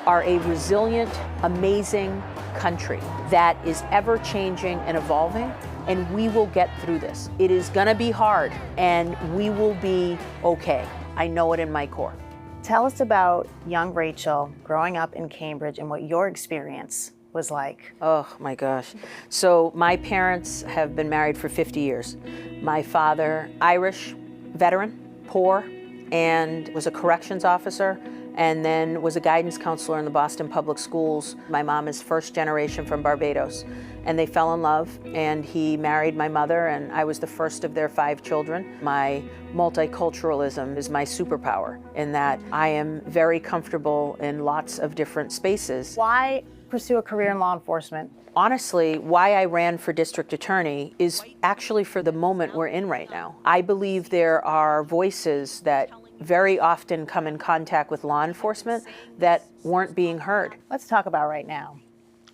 are a resilient, amazing country that is ever changing and evolving, and we will get through this. It is gonna be hard, and we will be okay. I know it in my core. Tell us about young Rachel growing up in Cambridge and what your experience was like. Oh my gosh. So my parents have been married for 50 years. My father, Irish, veteran, poor, and was a corrections officer, and then was a guidance counselor in the Boston Public Schools. My mom is first generation from Barbados, and they fell in love, and he married my mother, and I was the first of their 5 children. My multiculturalism is my superpower in that I am very comfortable in lots of different spaces. Why pursue a career in law enforcement? Honestly, why I ran for district attorney is actually for the moment we're in right now. I believe there are voices that very often come in contact with law enforcement that weren't being heard. Let's talk about right now.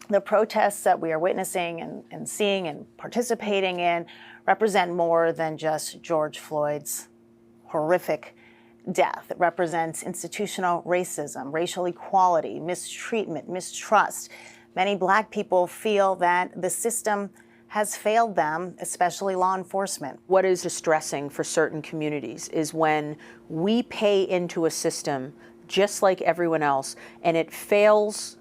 The protests that we are witnessing and seeing and participating in represent more than just George Floyd's horrific death. It represents institutional racism, racial equality, mistreatment, mistrust. Many Black people feel that the system has failed them, especially law enforcement. What is distressing for certain communities is when we pay into a system just like everyone else, and it fails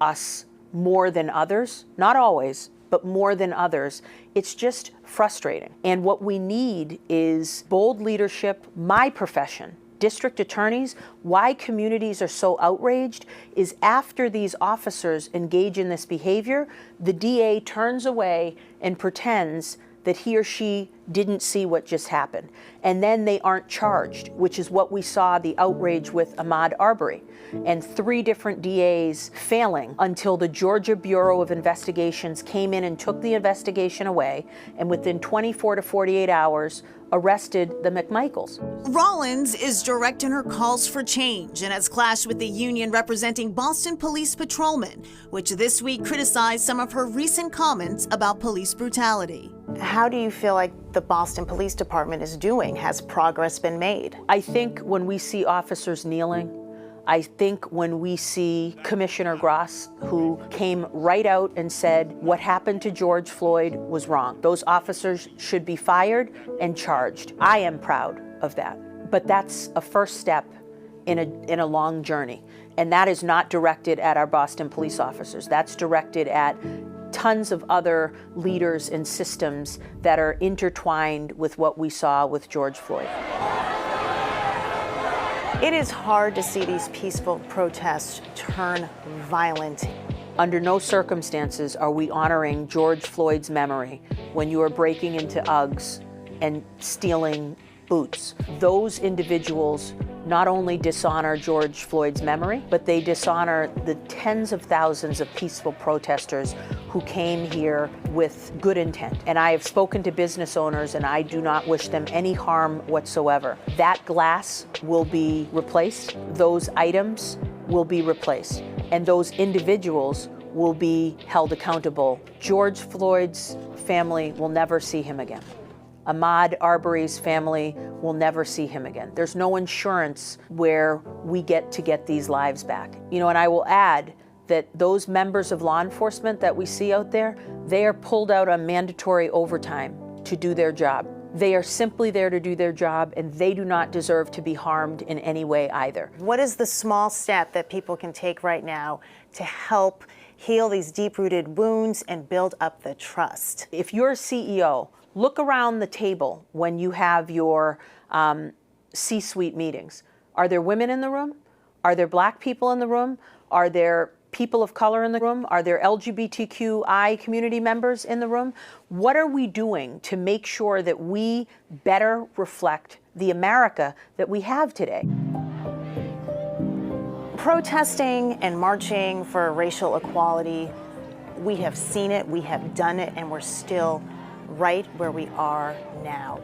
us more than others, not always, but more than others. It's just frustrating. And what we need is bold leadership. My profession, district attorneys, why communities are so outraged is after these officers engage in this behavior, the DA turns away and pretends that he or she didn't see what just happened. And then they aren't charged, which is what we saw the outrage with Ahmaud Arbery, and 3 different DAs failing until the Georgia Bureau of Investigations came in and took the investigation away, and within 24 to 48 hours, arrested the McMichaels. Rollins is direct in her calls for change and has clashed with the union representing Boston police patrolmen, which this week criticized some of her recent comments about police brutality. How do you feel like the Boston Police Department is doing? Has progress been made? I think when we see officers kneeling, I think when we see Commissioner Gross, who came right out and said what happened to George Floyd was wrong. Those officers should be fired and charged. I am proud of that. But that's a first step in a long journey. And that is not directed at our Boston police officers. That's directed at tons of other leaders and systems that are intertwined with what we saw with George Floyd. It is hard to see these peaceful protests turn violent. Under no circumstances are we honoring George Floyd's memory when you are breaking into Uggs and stealing boots. Those individuals not only dishonor George Floyd's memory, but they dishonor the tens of thousands of peaceful protesters who came here with good intent. And I have spoken to business owners, and I do not wish them any harm whatsoever. That glass will be replaced, those items will be replaced, and those individuals will be held accountable. George Floyd's family will never see him again. Ahmaud Arbery's family will never see him again. There's no insurance where we get to get these lives back. You know, and I will add that those members of law enforcement that we see out there, they are pulled out on mandatory overtime to do their job. They are simply there to do their job, and they do not deserve to be harmed in any way either. What is the small step that people can take right now to help heal these deep-rooted wounds and build up the trust? If you're a CEO, look around the table when you have your C-suite meetings. Are there women in the room? Are there Black people in the room? Are there people of color in the room? Are there LGBTQI community members in the room? What are we doing to make sure that we better reflect the America that we have today? Protesting and marching for racial equality, we have seen it, we have done it, and we're still right where we are now.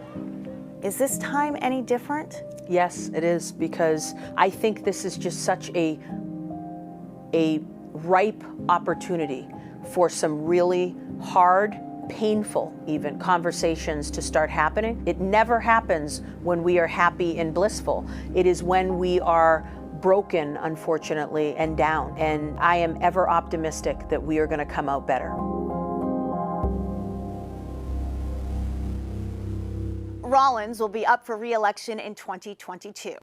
Is this time any different? Yes, it is, because I think this is just such a ripe opportunity for some really hard, painful even, conversations to start happening. It never happens when we are happy and blissful. It is when we are broken, unfortunately, and down. And I am ever optimistic that we are going to come out better. Rollins will be up for re-election in 2022.